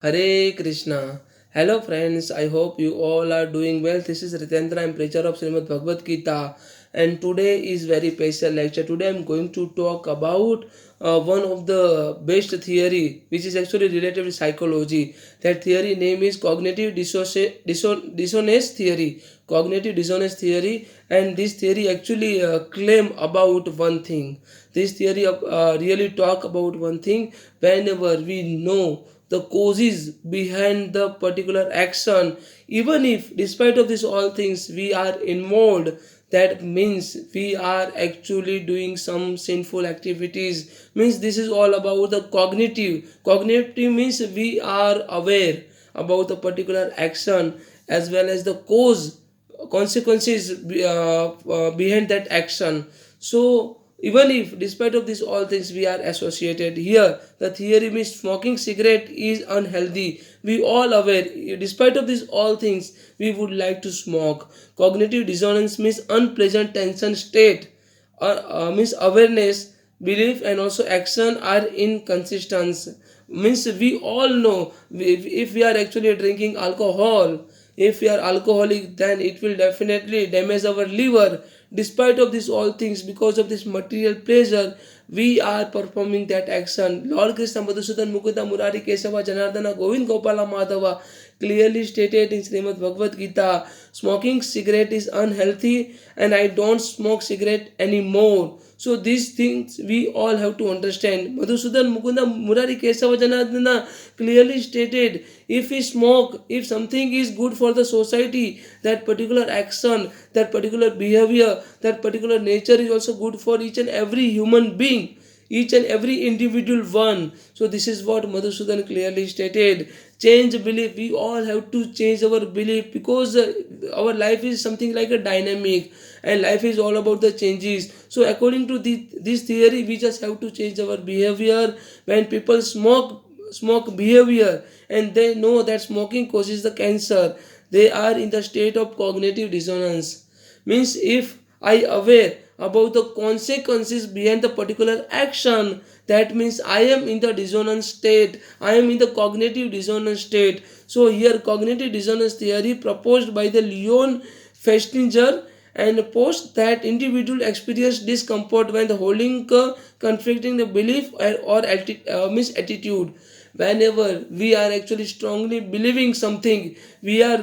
Hare Krishna. Hello friends, I hope you all are doing well. This is Ritendra, I'm preacher of Srimad Bhagavad Gita, and today is very special lecture. Today I'm going to talk about one of the best theory which is actually related to psychology. That theory name is dissonance theory. Cognitive dissonance theory, and this theory actually claim about one thing. This theory really talk about one thing. Whenever we know the causes behind the particular action, even if despite of this all things we are involved, that means we are actually doing some sinful activities. Means this is all about the cognitive means we are aware about the particular action as well as the consequences behind that action. So even if despite of this all things we are associated here, the theory means smoking cigarette is unhealthy. We all aware despite of these all things we would like to smoke. Cognitive dissonance means unpleasant tension state, means awareness, belief and also action are inconsistent. Means we all know if we are actually drinking alcohol, if we are alcoholic, then it will definitely damage our liver. Despite of this all things, because of this material pleasure, we are performing that action. Lord Krishna Madhusudan Mukunda Murari Kesava Janardana Govind Gopala Madhava clearly stated in Srimad Bhagavad Gita, smoking cigarette is unhealthy and I don't smoke cigarette anymore. So these things we all have to understand. Madhusudan Mukunda Murari Kesava Janardana clearly stated, if we smoke, if something is good for the society, that particular action, that particular behavior, that particular nature is also good for each and every human being, each and every individual one. So this is what Madhusudan clearly stated. Change belief. We all have to change our belief because our life is something like a dynamic, and life is all about the changes. So according to this theory, we just have to change our behavior. When people smoke behavior and they know that smoking causes the cancer, they are in the state of cognitive dissonance. Means if I aware about the consequences behind the particular action, that means I am in the dissonance state, I am in the cognitive dissonance state. So here cognitive dissonance theory proposed by the Leon Festinger and post that individual experience discomfort when the holding conflicting the belief or means attitude. Whenever we are actually strongly believing something, we are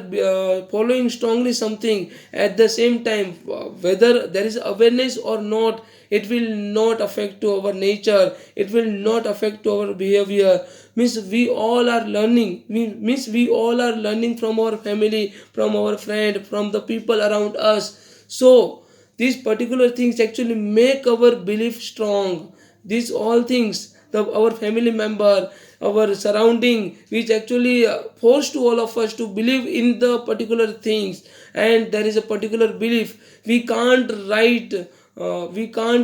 following strongly something, at the same time whether there is awareness or not, it will not affect to our nature, it will not affect to our behavior. Means we all are learning, means we all are learning from our family, from our friend, from the people around us. So these particular things actually make our belief strong. These all things, our family member, our surrounding, which actually force to all of us to believe in the particular things, and there is a particular belief. We can't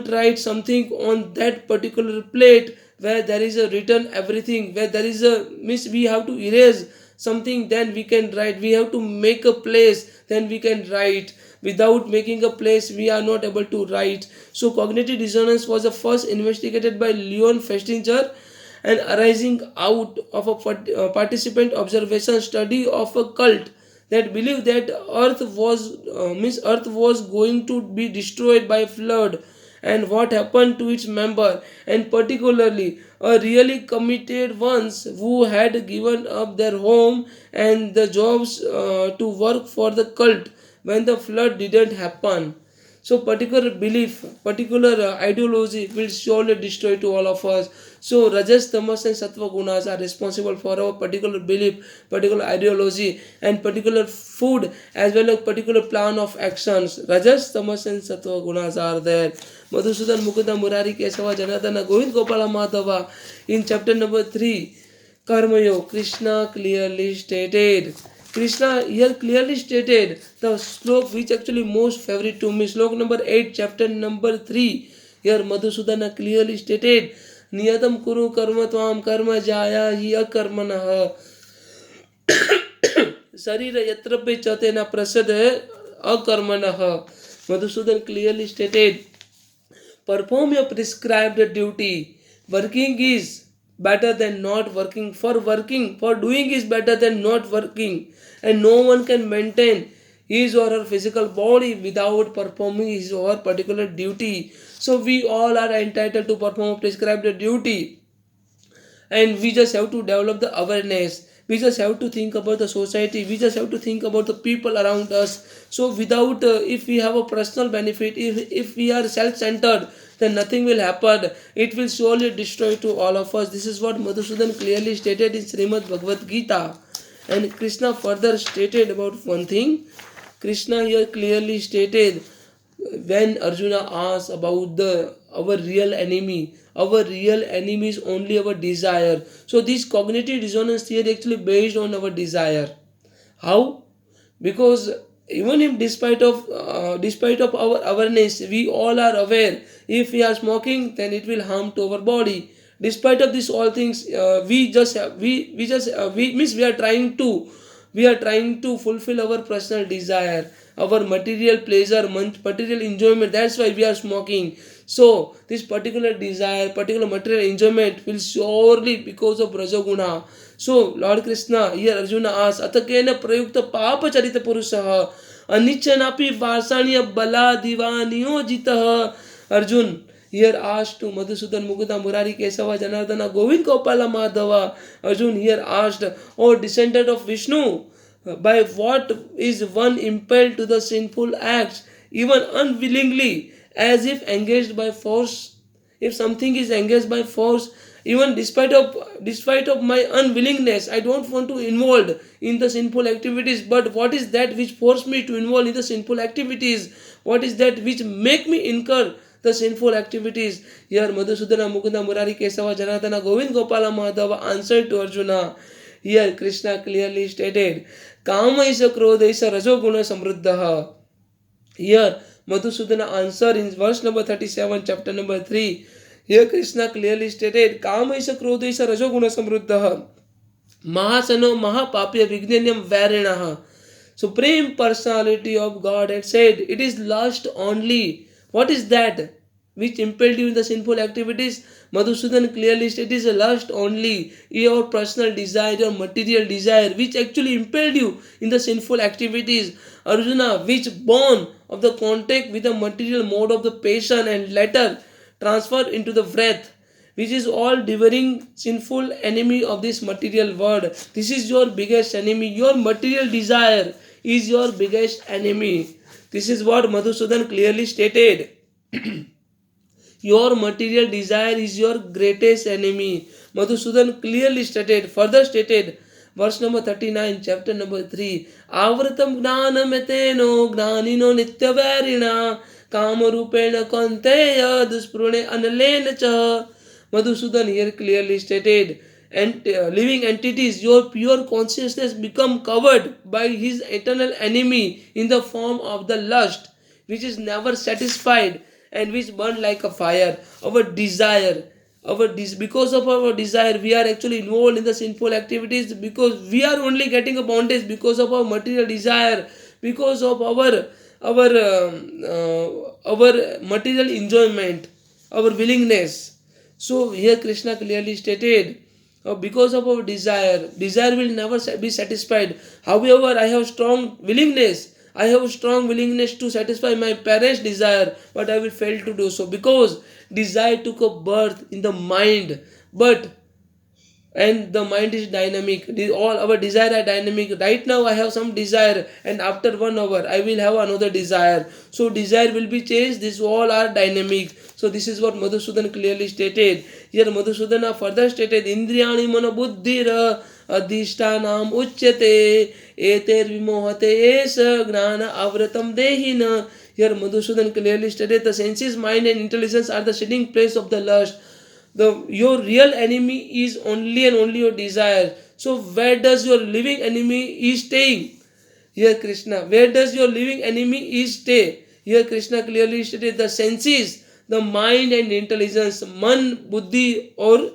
write something on that particular plate where there is a written everything, where there is a means we have to erase something, then we can write. We have to make a place, then we can write. Without making a place, we are not able to write. So cognitive dissonance was the first investigated by Leon Festinger and arising out of a participant observation study of a cult that believed that earth was going to be destroyed by flood, and what happened to its member, and particularly a really committed ones who had given up their home and the jobs to work for the cult when the flood didn't happen. So particular belief, particular ideology will surely destroy to all of us. So rajas, tamas and sattva gunas are responsible for our particular belief, particular ideology and particular food as well as particular plan of actions. Rajas, tamas and sattva gunas are there. Madhusudan Mukunda Murari Kesava Janardana Govind Gopala Madhava in chapter number 3. Karma Yoga, Krishna clearly stated. Krishna here clearly stated the slok which actually most favorite to me, slok number 8, chapter number 3. Here Madhusudana clearly stated, Niyatam Kuru Karma Tvam Karma Jaya Hi Akarmanah Sarira Yatrape Chatena Prasad Akarmanah. Madhusudan clearly stated, perform your prescribed duty. Working is better than not working. For doing is better than not working. And no one can maintain his or her physical body without performing his or her particular duty. So we all are entitled to perform a prescribed duty, and we just have to develop the awareness. We just have to think about the society, we just have to think about the people around us. So without if we have a personal benefit, if we are self-centered, then nothing will happen. It will surely destroy to all of us. This is what Madhusudan clearly stated in Srimad Bhagavad Gita. And Krishna further stated about one thing. Krishna here clearly stated, when Arjuna asks about the our real enemy, our real enemy is only our desire. So this cognitive dissonance theory actually based on our desire. How? Because even if despite of our awareness, we all are aware, if we are smoking, then it will harm to our body. Despite of this all things, we means we are trying to fulfill our personal desire, our material pleasure, material enjoyment. That's why we are smoking. So this particular desire, particular material enjoyment will surely because of rajoguna. So Lord Krishna here Arjuna asks, Atakena prayukta papa charita purusah anichanapi varsanya bala divaniyo jitah. Arjun here asked to Madhusudan Mukunda Murari Kesava Janardana Govind Gopala Madhava. Arjun here asked, O descendant of Vishnu, by what is one impelled to the sinful acts, even unwillingly, as if engaged by force? If something is engaged by force, even despite of my unwillingness, I don't want to involve in the sinful activities. But what is that which force me to involve in the sinful activities? What is that which make me incur the sinful activities? Here Madhusudana Mukunda Murari Kesava Janardana Govind Gopala Madhava answered to Arjuna. Here Krishna clearly stated, Kama is a krodha is a rajoguna samruddha. Here Madhusudana answer in verse number 37, chapter number 3. Here Krishna clearly stated, Kama is a krodha is a rajoguna samruddha. Mahasano mahapapya vignenyam varinaha. Supreme Personality of God had said, it is lust only. What is that which impelled you in the sinful activities? Madhusudan clearly stated, it is a lust only, your personal desire, your material desire, which actually impelled you in the sinful activities. Arjuna, which born of the contact with the material mode of the passion and later transferred into the breath, which is all devouring sinful enemy of this material world. This is your biggest enemy. Your material desire is your biggest enemy. This is what Madhusudan clearly stated. Your material desire is your greatest enemy. Madhusudan clearly stated, further stated, verse number 39, chapter number 3. Avratam gnanam eteno gnanino nityavarina kamarupena kanteya dusprune analena cha. Madhusudan here clearly stated, and living entities, your pure consciousness become covered by his eternal enemy in the form of the lust, which is never satisfied and which burn like a fire. Our desire, because of our desire, we are actually involved in the sinful activities, because we are only getting a bondage because of our material desire, because of our material enjoyment, our willingness. So here Krishna clearly stated, because of our desire will never be satisfied. However, I have strong willingness. I have strong willingness to satisfy my parents' desire, but I will fail to do so because desire took a birth in the mind. But and the mind is dynamic. All our desire are dynamic. Right now I have some desire, and after 1 hour I will have another desire. So desire will be changed. These all are dynamic. So this is what Madhusudan clearly stated. Here Madhusudana further stated, Indriyani mana buddhira adhishtanam uchyate eter vimohate esa gnana avratam dehina. Here Madhusudan clearly stated, the senses, mind and intelligence are the sitting place of the lust. Your real enemy is only and only your desire. So where does your living enemy is staying? Here Krishna, where does your living enemy is stay? Here Krishna clearly stated, the senses, the mind and intelligence, man, buddhi or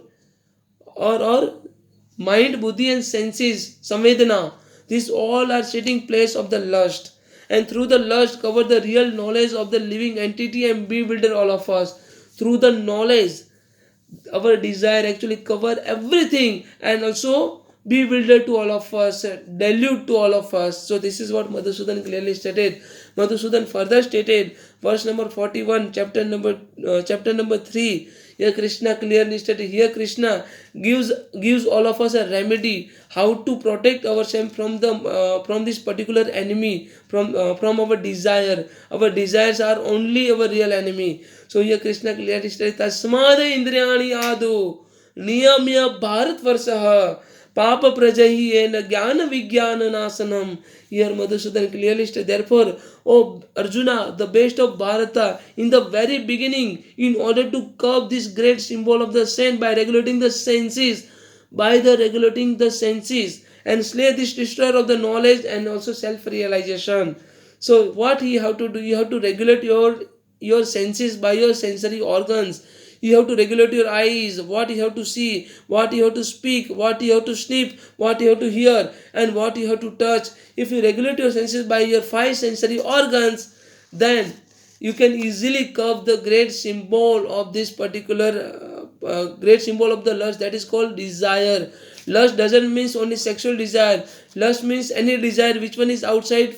mind, buddhi and senses, samvedana, these all are sitting place of the lust. And through the lust cover the real knowledge of the living entity and bewilder all of us. Through the knowledge, our desire actually cover everything and also bewilder to all of us, dilute to all of us. So this is what Madhusudan clearly stated. Madhusudan further stated, verse number 41, chapter number 3. Here Krishna clearly stated. Here Krishna gives all of us a remedy how to protect ourselves from this particular enemy, from our desire. Our desires are only our real enemy. So here Krishna clearly states, Tasmada Indriyani Adu Niyamya Bharat Varsaha Papa Prajahi and Jnana Vijnana Nasanam. Here Madhusudan clearly states, therefore, O Arjuna, the best of Bharata, in the very beginning, in order to curb this great symbol of the saint by regulating the senses, and slay this destroyer of the knowledge and also self-realization. So what you have to do, you have to regulate your senses by your sensory organs. You have to regulate your eyes, what you have to see, what you have to speak, what you have to sniff, what you have to hear, and what you have to touch. If you regulate your senses by your five sensory organs, then you can easily curve the great symbol of this particular great symbol of the lust, that is called desire. Lust doesn't mean only sexual desire. Lust means any desire which one is outside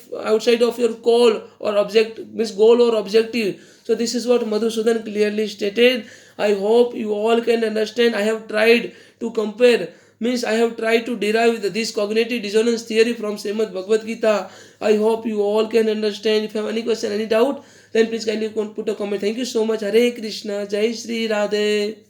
of your goal or object, means goal or objective. So this is what Madhusudan clearly stated. I hope you all can understand. I have tried to compare, means I have tried to derive this cognitive dissonance theory from Srimad Bhagavad Gita. I hope you all can understand. If you have any question, any doubt, then please kindly put a comment. Thank you so much. Hare Krishna. Jai Shri Radhe.